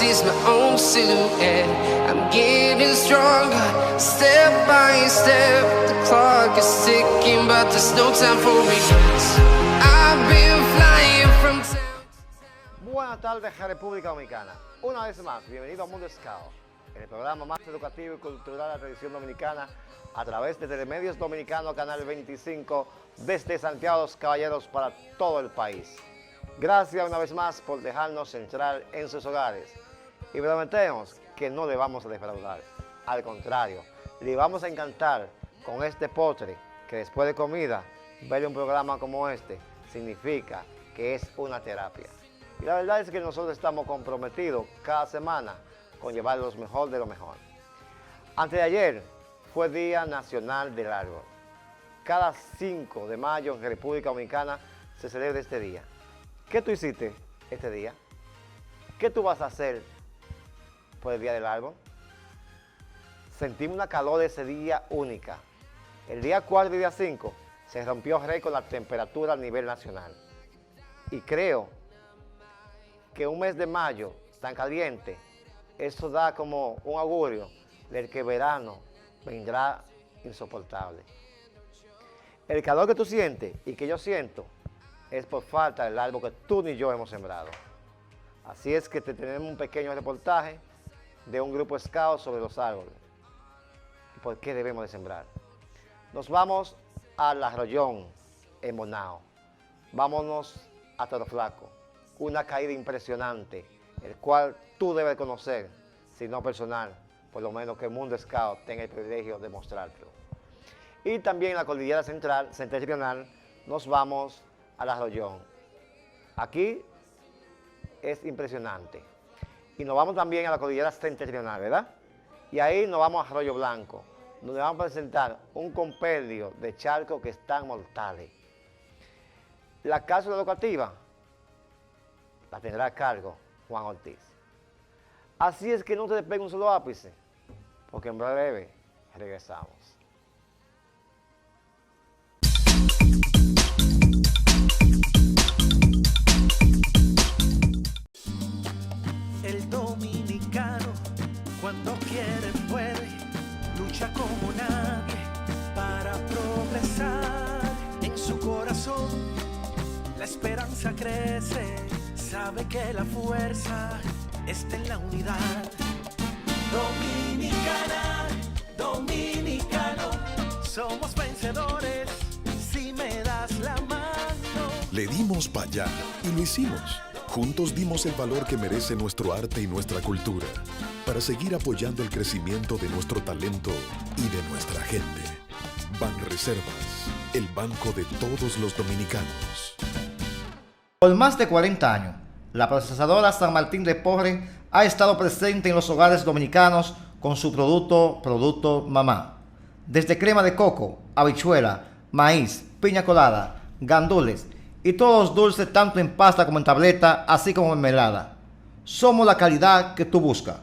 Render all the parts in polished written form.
sees my own silhouette. I'm getting stronger, step by step. The clock is ticking, but there's no time for regrets. I've been flying from town. Buenas tardes, República Dominicana. Una vez más, bienvenido a Mundo Scout, el programa más educativo y cultural de la tradición dominicana, a través de Telemedios Dominicano, Canal 25, desde Santiago de los Caballeros para todo el país. Gracias una vez más por dejarnos entrar en sus hogares y prometemos que no le vamos a defraudar. Al contrario, le vamos a encantar con este postre que después de comida, ver un programa como este significa que es una terapia. Y la verdad es que nosotros estamos comprometidos cada semana con llevar lo mejor de lo mejor. Antes de ayer fue Día Nacional del Árbol. Cada 5 de mayo en República Dominicana se celebra este día. ¿Qué tú hiciste este día? ¿Qué tú vas a hacer por el Día del Árbol? Sentimos una calor de ese día única. El día 4 y día 5 se rompió récord la temperatura a nivel nacional. Y creo que un mes de mayo tan caliente, eso da como un augurio del que verano vendrá insoportable. El calor que tú sientes y que yo siento es por falta del árbol que tú ni yo hemos sembrado. Así es que te tenemos un pequeño reportaje de un grupo scout sobre los árboles y por qué debemos de sembrar. Nos vamos al Arroyón en Bonao. Vámonos a Toro Flaco. Una caída impresionante, el cual tú debes conocer, si no personal, por lo menos que el Mundo Scout tenga el privilegio de mostrártelo. Y también en la cordillera central, septentrional, nos vamos al Arroyón. Aquí es impresionante. Y nos vamos también a la cordillera septentrional, ¿verdad? Y ahí nos vamos a Arroyo Blanco, donde vamos a presentar un compendio de charcos que están mortales. La cápsula educativa la tendrá a cargo Juan Ortiz. Así es que no te despegue un solo ápice, porque en breve regresamos. El dominicano, cuando quiere puede, lucha como nadie para progresar. En su corazón la esperanza crece, sabe que la fuerza está en la unidad. Dominicana, dominicano, somos vencedores si me das la mano. Le dimos para allá y lo hicimos. Juntos dimos el valor que merece nuestro arte y nuestra cultura para seguir apoyando el crecimiento de nuestro talento y de nuestra gente. Banreservas, el banco de todos los dominicanos. Por más de 40 años, la procesadora San Martín de Porres ha estado presente en los hogares dominicanos con su producto Mamá. Desde crema de coco, habichuela, maíz, piña colada, gandules y todos los dulces tanto en pasta como en tableta, así como en mermelada. Somos la calidad que tú buscas.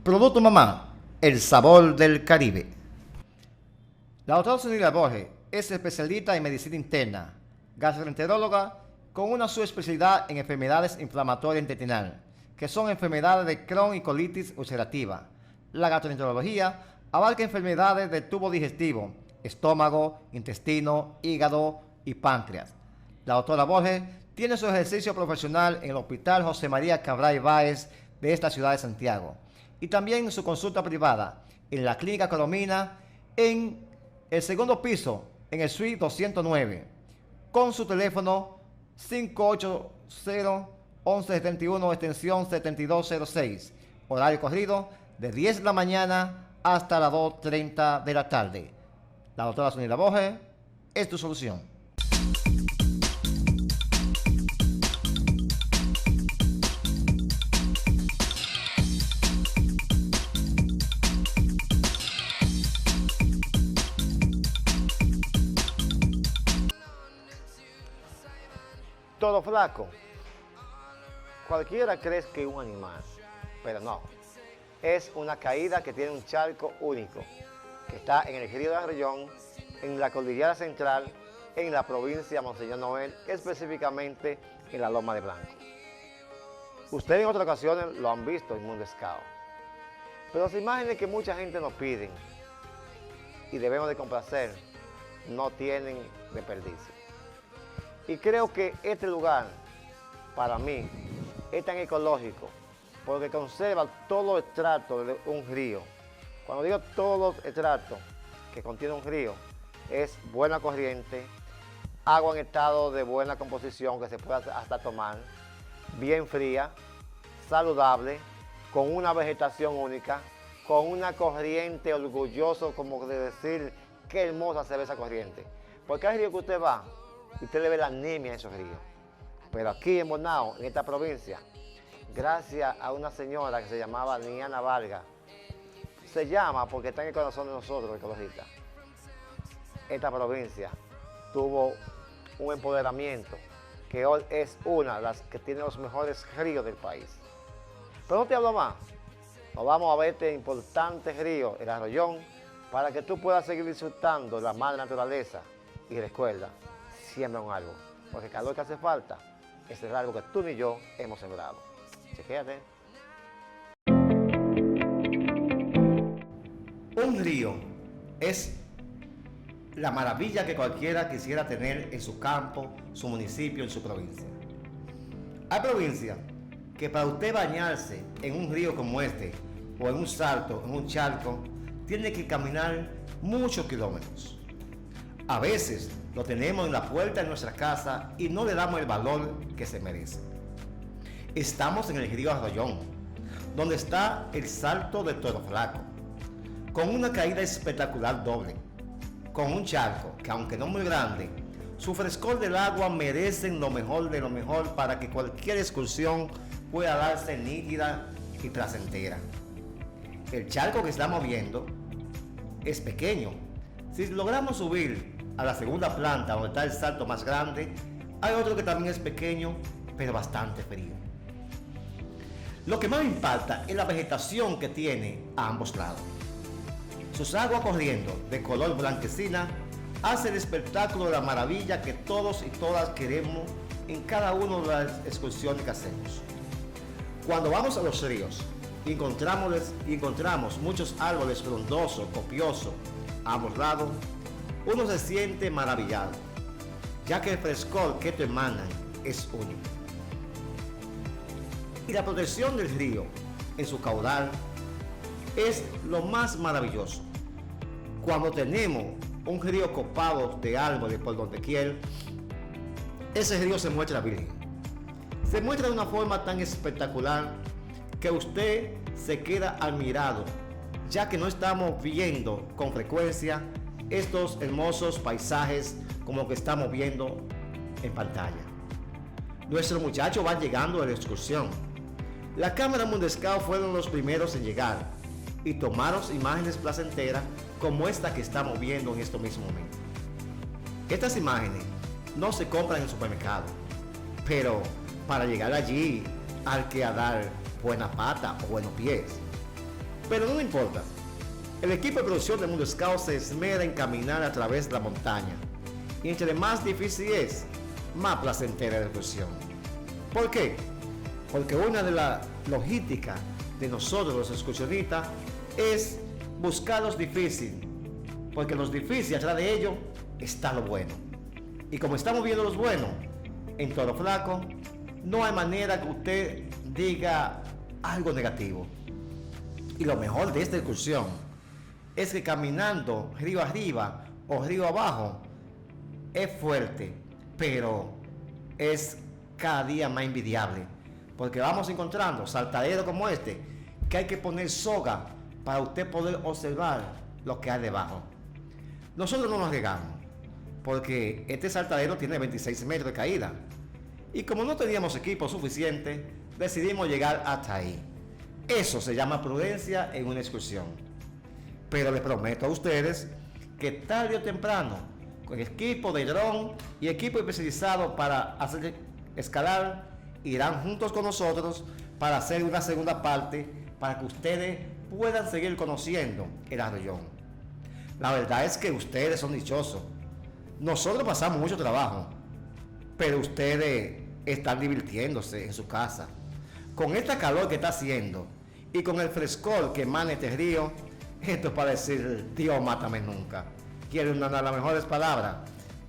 Producto Mamá, el sabor del Caribe. La doctora Sunila Borges es especialista en medicina interna, gastroenteróloga con una subespecialidad en enfermedades inflamatorias intestinales, que son enfermedades de Crohn y colitis ulcerativa. La gastroenterología abarca enfermedades del tubo digestivo, estómago, intestino, hígado y páncreas. La doctora Borges tiene su ejercicio profesional en el Hospital José María Cabral Báez de esta ciudad de Santiago y también su consulta privada en la Clínica Colomina en el segundo piso, en el suite 209, con su teléfono 580-1171, extensión 7206, horario corrido de 10 de la mañana hasta las 2:30 de la tarde. La doctora Sunila Borges es tu solución. Toro Flaco. Cualquiera cree que es un animal, pero no. Es una caída que tiene un charco único, que está en el río de Arroyón, en la cordillera central, en la provincia de Monseñor Noel, específicamente en la Loma de Blanco. Ustedes en otras ocasiones lo han visto en Mundo Scout. Pero las imágenes que mucha gente nos pide y debemos de complacer no tienen desperdicio. Y creo que este lugar, para mí, es tan ecológico porque conserva todos los estratos de un río. Cuando digo todos los estratos que contiene un río, es buena corriente, agua en estado de buena composición que se puede hasta tomar, bien fría, saludable, con una vegetación única, con una corriente orgulloso, como de decir qué hermosa se ve esa corriente. Porque hay ríos que usted va y usted le ve la anemia en esos ríos. Pero aquí en Bonao, en esta provincia, gracias a una señora que se llamaba Niana Vargas, se llama porque está en el corazón de nosotros, ecologistas. Esta provincia tuvo un empoderamiento que hoy es una de las que tiene los mejores ríos del país. Pero no te hablo más. Nos vamos a ver este importante río, el Arroyón, para que tú puedas seguir disfrutando de la madre naturaleza. Y recuerda, siembra un árbol, porque el calor que hace falta es el árbol que tú ni yo hemos sembrado. Chequéate. Un río es la maravilla que cualquiera quisiera tener en su campo, su municipio, en su provincia. Hay provincias que para usted bañarse en un río como este, o en un salto, en un charco, tiene que caminar muchos kilómetros. A veces lo tenemos en la puerta de nuestra casa y no le damos el valor que se merece. Estamos en el río Arroyón, donde está el salto de Toro Flaco, con una caída espectacular doble, con un charco que, aunque no muy grande, su frescor del agua merecen lo mejor de lo mejor para que cualquier excursión pueda darse nítida y placentera. El charco que estamos viendo es pequeño. Si logramos subir a la segunda planta, donde está el salto más grande, hay otro que también es pequeño, pero bastante frío. Lo que más me impacta es la vegetación que tiene a ambos lados. Sus aguas corriendo de color blanquecina hace el espectáculo de la maravilla que todos y todas queremos en cada una de las excursiones que hacemos. Cuando vamos a los ríos y encontramos muchos árboles frondosos, copiosos, a ambos lados, uno se siente maravillado, ya que el frescor que te emanan es único. Y la protección del río en su caudal es lo más maravilloso. Cuando tenemos un río copado de árboles por donde quiera, ese río se muestra virgen. Se muestra de una forma tan espectacular que usted se queda admirado, ya que no estamos viendo con frecuencia estos hermosos paisajes como lo que estamos viendo en pantalla. Nuestros muchachos van llegando a la excursión. La cámara Mundo Scout fueron los primeros en llegar y tomaron imágenes placenteras como esta que estamos viendo en estos mismos momentos. Estas imágenes no se compran en el supermercado, pero para llegar allí hay que dar buena pata o buenos pies. Pero no importa. El equipo de producción de Mundo Scout se esmera en caminar a través de la montaña. Y entre más difícil es, más placentera la excursión. ¿Por qué? Porque una de las logísticas de nosotros los excursionistas es buscar los difíciles. Porque los difíciles, atrás de ellos, está lo bueno. Y como estamos viendo los buenos, en Toro Flaco, no hay manera que usted diga algo negativo. Y lo mejor de esta excursión es que caminando río arriba o río abajo es fuerte, pero es cada día más envidiable, porque vamos encontrando saltaderos como este que hay que poner soga para usted poder observar lo que hay debajo. Nosotros no nos arriesgamos, porque este saltadero tiene 26 metros de caída, y como no teníamos equipo suficiente, decidimos llegar hasta ahí. Eso se llama prudencia en una excursión. Pero les prometo a ustedes que tarde o temprano, con equipo de dron y equipo especializado para hacer escalar, irán juntos con nosotros para hacer una segunda parte para que ustedes puedan seguir conociendo el Arroyón. La verdad es que ustedes son dichosos. Nosotros pasamos mucho trabajo, pero ustedes están divirtiéndose en su casa. Con esta calor que está haciendo y con el frescor que emana este río, esto es para decir, Dios mátame nunca. Quiero una de las mejores palabras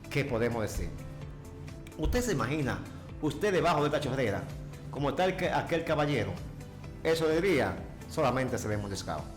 que podemos decir. Usted se imagina, usted debajo de esta chorrera, como está aquel caballero. Eso de día solamente se ve en Mondescao.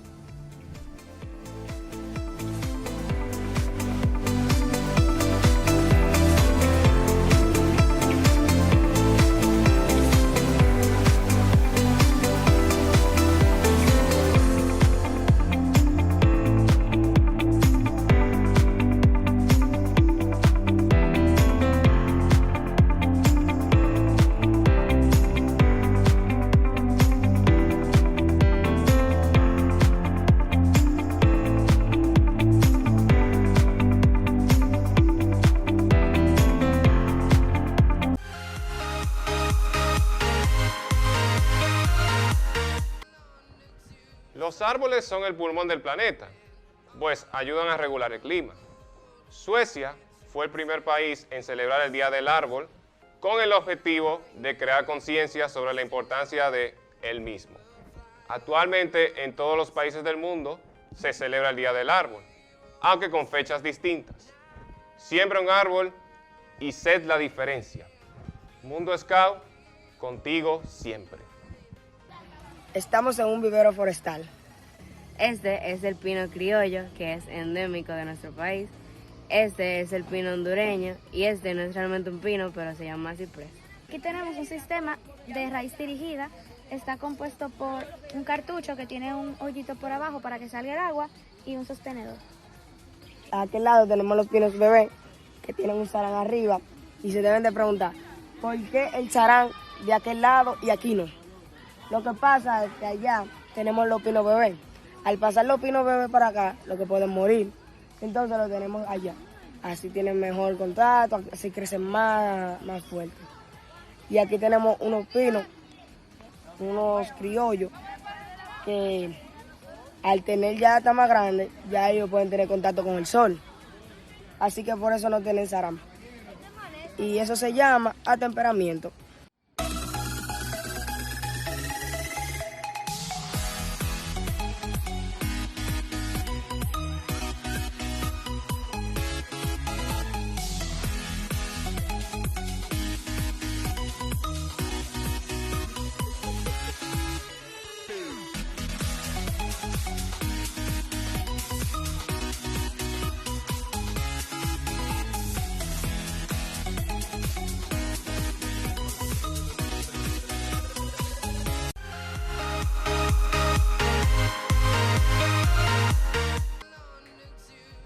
Los árboles son el pulmón del planeta, pues ayudan a regular el clima. Suecia fue el primer país en celebrar el Día del Árbol con el objetivo de crear conciencia sobre la importancia de él mismo. Actualmente en todos los países del mundo se celebra el Día del Árbol, aunque con fechas distintas. Siembra un árbol y sé la diferencia. Mundo Scout, contigo siempre. Estamos en un vivero forestal. Este es el pino criollo, que es endémico de nuestro país. Este es el pino hondureño y este no es realmente un pino, pero se llama ciprés. Aquí tenemos un sistema de raíz dirigida. Está compuesto por un cartucho que tiene un hoyito por abajo para que salga el agua y un sostenedor. A aquel lado tenemos los pinos bebé, que tienen un sarán arriba, y se deben de preguntar, ¿por qué el sarán de aquel lado y aquí no? Lo que pasa es que allá tenemos los pinos bebé. Al pasar los pinos bebé para acá, lo que pueden morir, entonces lo tenemos allá. Así tienen mejor contacto, así crecen más fuertes. Y aquí tenemos unos pinos, unos criollos, que al tener ya hasta más grandes, ya ellos pueden tener contacto con el sol. Así que por eso no tienen sarán. Y eso se llama atemperamiento.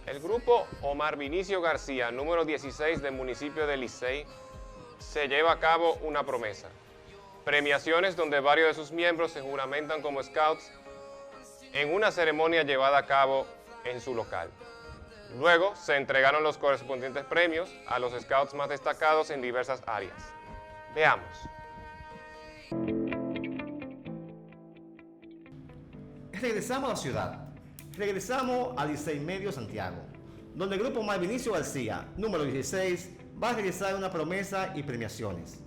El grupo Omar Vinicio García, número 16 del municipio de Licey, se lleva a cabo una promesa. Premiaciones donde varios de sus miembros se juramentan como scouts en una ceremonia llevada a cabo en su local. Luego se entregaron los correspondientes premios a los scouts más destacados en diversas áreas. Veamos. Regresamos a la ciudad. Regresamos a Licey Medio Santiago, donde el grupo Omar Vinicio García, número 16, va a realizar una promesa y premiaciones.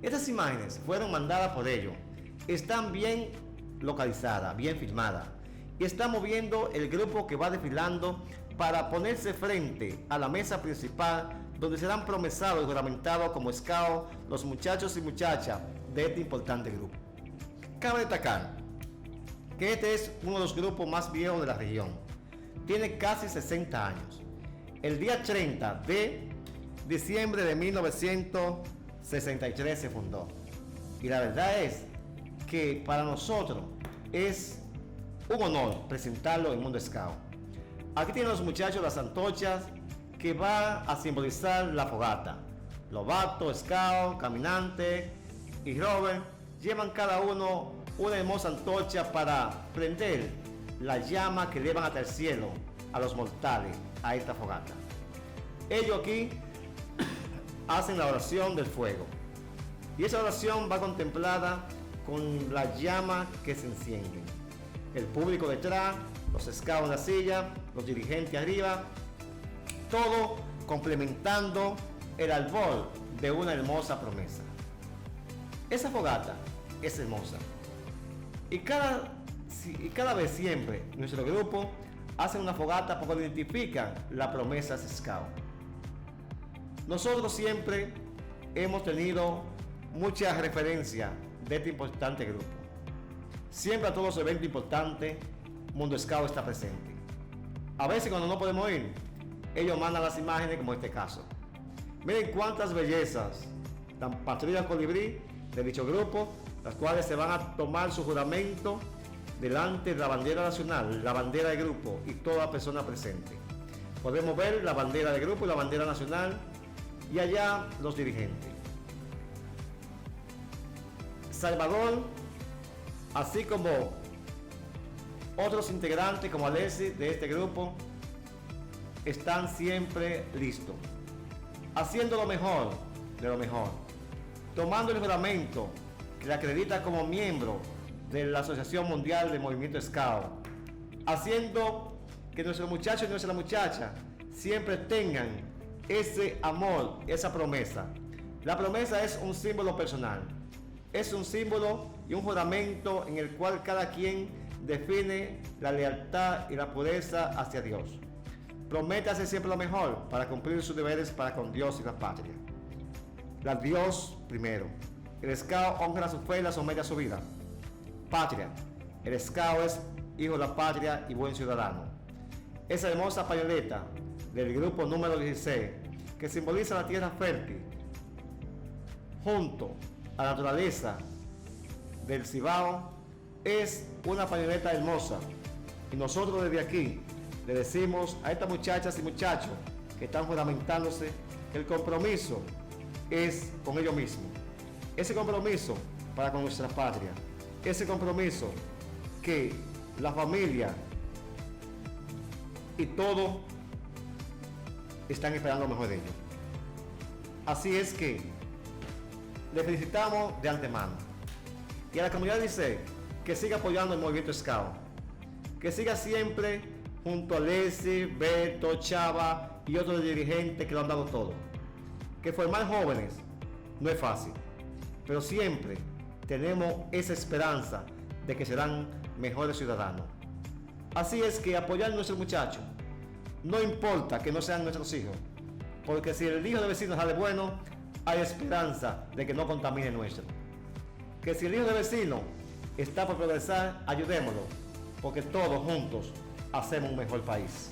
Estas imágenes fueron mandadas por ellos, están bien localizadas, bien filmadas, y estamos viendo el grupo que va desfilando para ponerse frente a la mesa principal, donde serán promesados y juramentados como scout los muchachos y muchachas de este importante grupo. Cabe destacar que este es uno de los grupos más viejos de la región. Tiene casi 60 años. El día 30 de diciembre de 1963 se fundó. Y la verdad es que para nosotros es un honor presentarlo en Mundo Scout. Aquí tienen los muchachos las antorchas que van a simbolizar la fogata. Lobato, Scout, Caminante y Robert llevan cada uno una hermosa antorcha para prender la llama que llevan hasta el cielo a los mortales a esta fogata. Ellos aquí hacen la oración del fuego y esa oración va contemplada con la llama que se enciende. El público detrás, los scouts en la silla, los dirigentes arriba, todo complementando el albor de una hermosa promesa. Esa fogata es hermosa. Y cada vez siempre nuestro grupo hace una fogata porque identifican las promesas Scout. Nosotros siempre hemos tenido mucha referencia de este importante grupo. Siempre a todos los eventos importantes, Mundo Scout está presente. A veces cuando no podemos ir, ellos mandan las imágenes como este caso. Miren cuántas bellezas, tan patrullas colibrí de dicho grupo, las cuales se van a tomar su juramento delante de la bandera nacional, la bandera del grupo y toda persona presente. Podemos ver la bandera del grupo y la bandera nacional y allá los dirigentes. Salvador, así como otros integrantes como Alexis de este grupo, están siempre listos, haciendo lo mejor de lo mejor, tomando el juramento que le acredita como miembro de la Asociación Mundial de Movimiento Scout, haciendo que nuestros muchachos y nuestras muchachas siempre tengan ese amor, esa promesa. La promesa es un símbolo personal, es un símbolo y un juramento en el cual cada quien define la lealtad y la pureza hacia Dios. Promete hacer siempre lo mejor para cumplir sus deberes para con Dios y la patria. La Dios primero. El Scout honra su fe y la somete a su vida. Patria. El Scout es hijo de la patria y buen ciudadano. Esa hermosa pañoleta del grupo número 16, que simboliza la tierra fértil, junto a la naturaleza del Cibao, es una pañoleta hermosa. Y nosotros desde aquí le decimos a estas muchachas y muchachos que están juramentándose que el compromiso es con ellos mismos. Ese compromiso para con nuestra patria. Ese compromiso que la familia y todo están esperando lo mejor de ellos. Así es que le felicitamos de antemano. Y a la comunidad dice que siga apoyando el movimiento Scout. Que siga siempre junto a Leslie, Beto, Chava y otros dirigentes que lo han dado todo. Que formar jóvenes no es fácil, pero siempre tenemos esa esperanza de que serán mejores ciudadanos. Así es que apoyar a nuestros muchachos, no importa que no sean nuestros hijos, porque si el hijo de vecino sale bueno, hay esperanza de que no contamine el nuestro. Que si el hijo de vecino está por progresar, ayudémoslo, porque todos juntos hacemos un mejor país.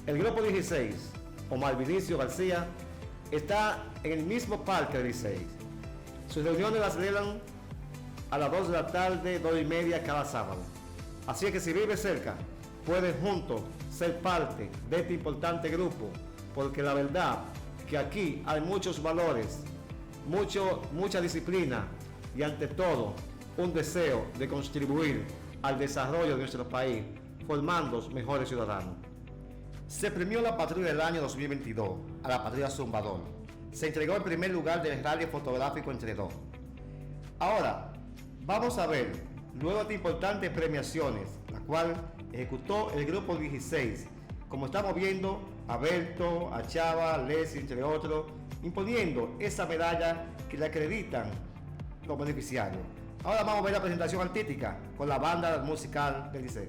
El grupo 16, Omar Vinicio García, está en el mismo parque del 16. Sus reuniones las celebran a las 2 de la tarde, 2:30 cada sábado. Así es que si vive cerca, pueden juntos ser parte de este importante grupo, porque la verdad que aquí hay muchos valores, mucha disciplina y ante todo un deseo de contribuir al desarrollo de nuestro país, formando mejores ciudadanos. Se premió la patrulla del año 2022 a la patrulla Zumbador. Se entregó el primer lugar del rally fotográfico entre dos. Ahora, vamos a ver, luego de importantes premiaciones, la cual ejecutó el grupo 16, como estamos viendo, a Berto, a Chava, a Leslie, entre otros, imponiendo esa medalla que le acreditan los beneficiarios. Ahora vamos a ver la presentación artística con la banda musical del Liceo.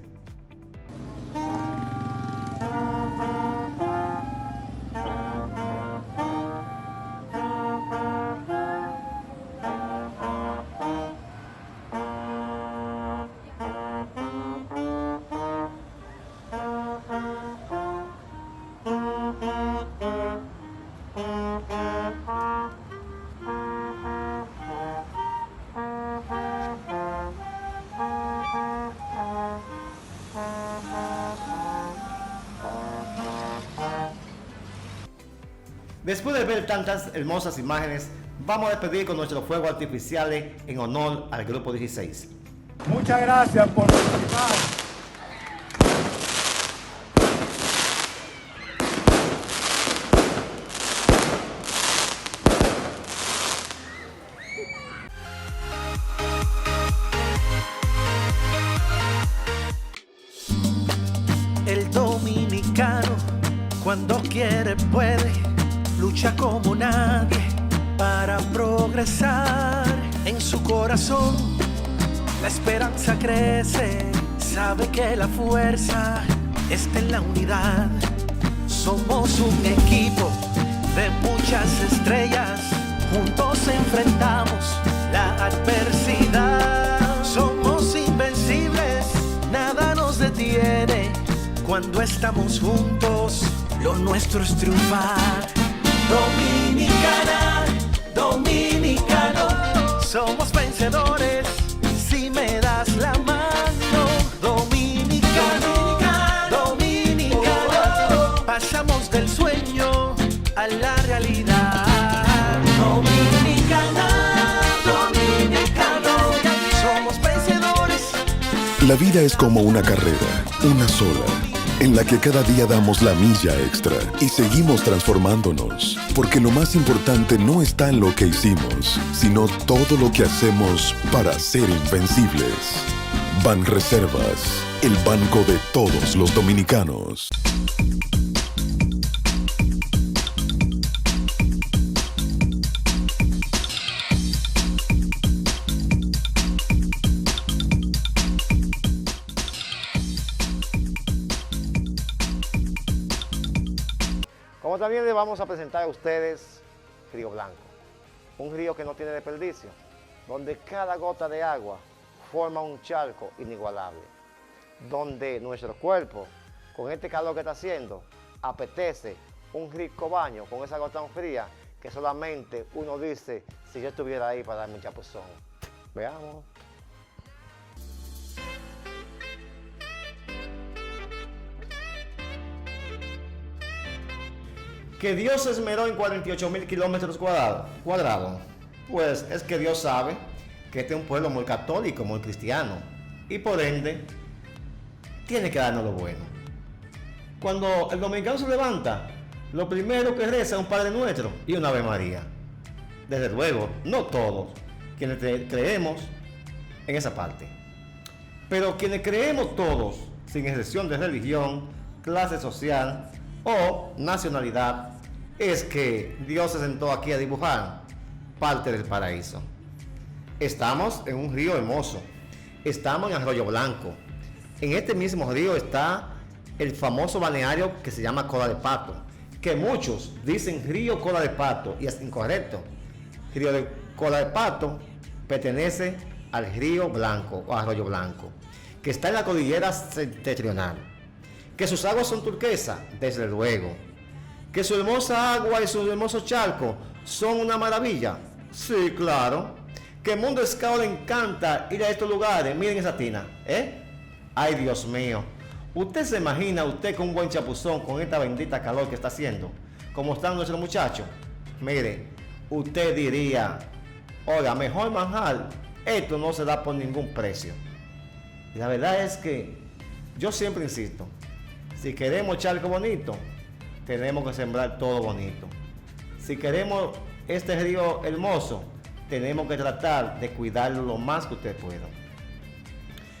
Después de ver tantas hermosas imágenes, vamos a despedir con nuestros fuegos artificiales en honor al grupo 16. Muchas gracias por participar. El dominicano, cuando quiere, puede. Lucha como nadie para progresar en su corazón la esperanza crece, sabe que la fuerza está en la unidad. Somos un equipo de muchas estrellas, juntos enfrentamos la adversidad. Somos invencibles, nada nos detiene, cuando estamos juntos, lo nuestro es triunfar. Dominicana, dominicano, somos vencedores si me das la mano. Dominicano, dominicano, pasamos del sueño a la realidad. Dominicana, dominicano, somos vencedores. La vida es como una carrera, una sola, en la que cada día damos la milla extra y seguimos transformándonos, porque lo más importante no está en lo que hicimos, sino todo lo que hacemos para ser invencibles. Banreservas, el banco de todos los dominicanos. Como también le vamos a presentar a ustedes Río Blanco, un río que no tiene desperdicio, donde cada gota de agua forma un charco inigualable, donde nuestro cuerpo, con este calor que está haciendo, apetece un rico baño con esa agua tan fría que solamente uno dice, si yo estuviera ahí para darme un chapuzón. Veamos. Que Dios se esmeró en 48.000 kilómetros cuadrados. Pues es que Dios sabe que este es un pueblo muy católico, muy cristiano, y por ende tiene que darnos lo bueno. Cuando el dominicano se levanta, lo primero que reza es un Padre Nuestro y una Ave María. Desde luego, no todos quienes creemos en esa parte, pero quienes creemos todos, sin excepción de religión, clase social o nacionalidad, es que Dios se sentó aquí a dibujar parte del paraíso. Estamos en un río hermoso, estamos en Arroyo Blanco. En este mismo río está el famoso balneario que se llama Cola de Pato, que muchos dicen río Cola de Pato, y es incorrecto. Río de Cola de Pato pertenece al río Blanco o Arroyo Blanco, que está en la cordillera septentrional. Que sus aguas son turquesas, desde luego. Que su hermosa agua y su hermoso charco son una maravilla. Sí, claro. Que el mundo Scout le encanta ir a estos lugares. Miren esa tina, ¿eh? Ay, Dios mío. ¿Usted se imagina usted con un buen chapuzón con esta bendita calor que está haciendo? Como están nuestros muchachos. Mire, usted diría, oiga, mejor manjar, esto no se da por ningún precio. Y la verdad es que yo siempre insisto, si queremos charco bonito, tenemos que sembrar todo bonito. Si queremos este río hermoso, tenemos que tratar de cuidarlo lo más que usted pueda.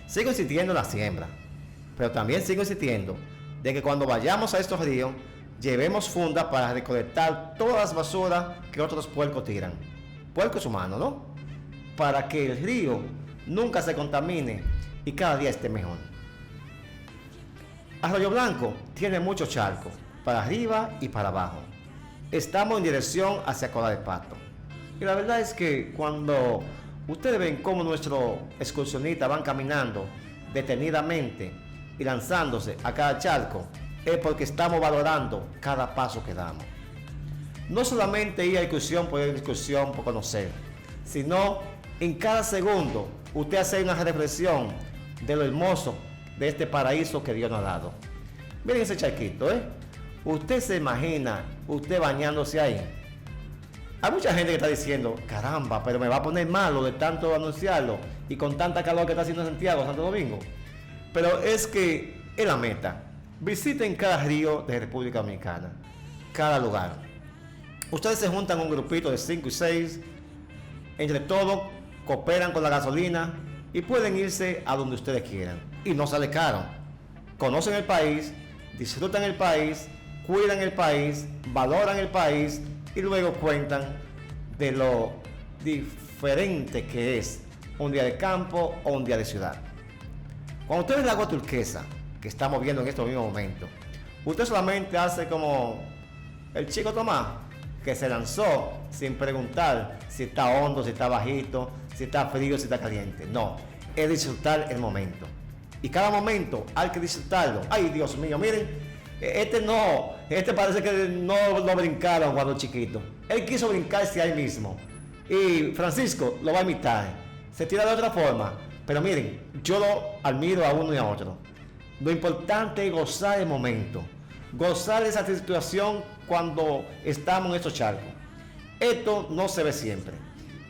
Sigo insistiendo en la siembra, pero también sigo insistiendo de que cuando vayamos a estos ríos, llevemos fundas para recolectar todas las basuras que otros puercos tiran. Puercos humanos, ¿no? Para que el río nunca se contamine y cada día esté mejor. Arroyo Blanco tiene muchos charcos, para arriba y para abajo. Estamos en dirección hacia Cola de Pato. Y la verdad es que cuando ustedes ven cómo nuestros excursionistas van caminando detenidamente y lanzándose a cada charco, es porque estamos valorando cada paso que damos. No solamente ir a excursión por conocer, sino en cada segundo usted hace una reflexión de lo hermoso de este paraíso que Dios nos ha dado. Miren ese charquito, ¿eh? Usted se imagina usted bañándose ahí. Hay mucha gente que está diciendo, caramba, pero me va a poner malo de tanto anunciarlo y con tanta calor que está haciendo en Santiago, Santo Domingo. Pero es que es la meta. Visiten cada río de República Dominicana, cada lugar. Ustedes se juntan un grupito de 5 y 6, entre todos cooperan con la gasolina y pueden irse a donde ustedes quieran. Y no sale caro. Conocen el país, disfrutan el país, cuidan el país, valoran el país y luego cuentan de diferente que es un día de campo o un día de ciudad. Cuando usted ve el agua turquesa, que estamos viendo en estos mismos momentos, usted solamente hace como el chico Tomás, que se lanzó sin preguntar si está hondo, si está bajito, si está frío, si está caliente. No, es disfrutar el momento. Y cada momento hay que disfrutarlo. Ay, Dios mío, miren, este parece que no lo brincaron cuando chiquito. Él quiso brincarse ahí mismo. Y Francisco lo va a imitar. Se tira de otra forma. Pero miren, yo lo admiro a uno y a otro. Lo importante es gozar el momento. Gozar de esa situación cuando estamos en estos charcos. Esto no se ve siempre.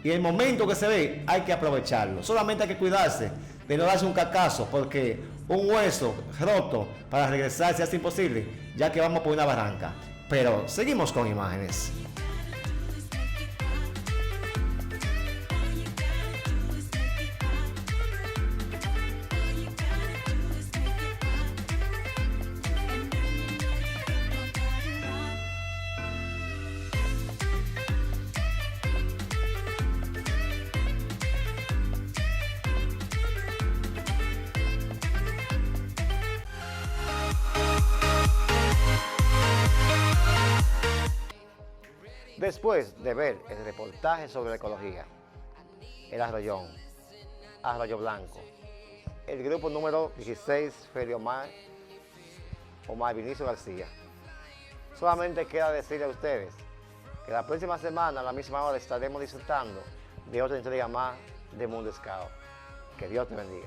Y el momento que se ve hay que aprovecharlo. Solamente hay que cuidarse de no darse un cacazo, porque un hueso roto para regresar se hace imposible, ya que vamos por una barranca. Pero seguimos con imágenes. Después de ver el reportaje sobre la ecología, el arroyón, Arroyo Blanco, el grupo número 16, Ferio Omar Vinicio García, solamente queda decirle a ustedes que la próxima semana a la misma hora estaremos disfrutando de otra entrega más de Mundo Scout. Que Dios te bendiga.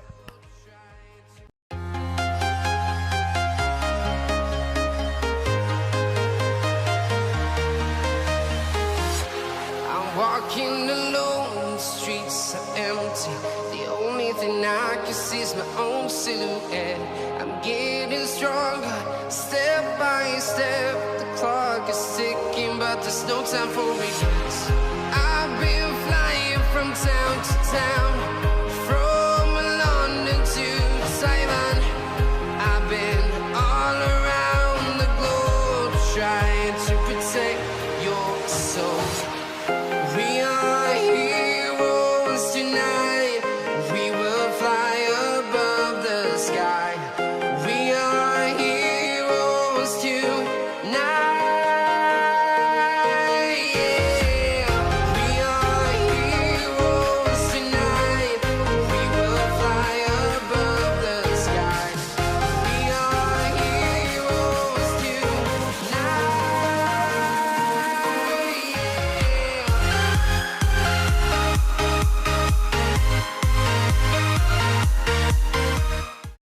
Walking alone, the streets are empty. The only thing I can see is my own silhouette. I'm getting stronger, step by step. The clock is ticking, but there's no time for regrets. I've been flying from town to town.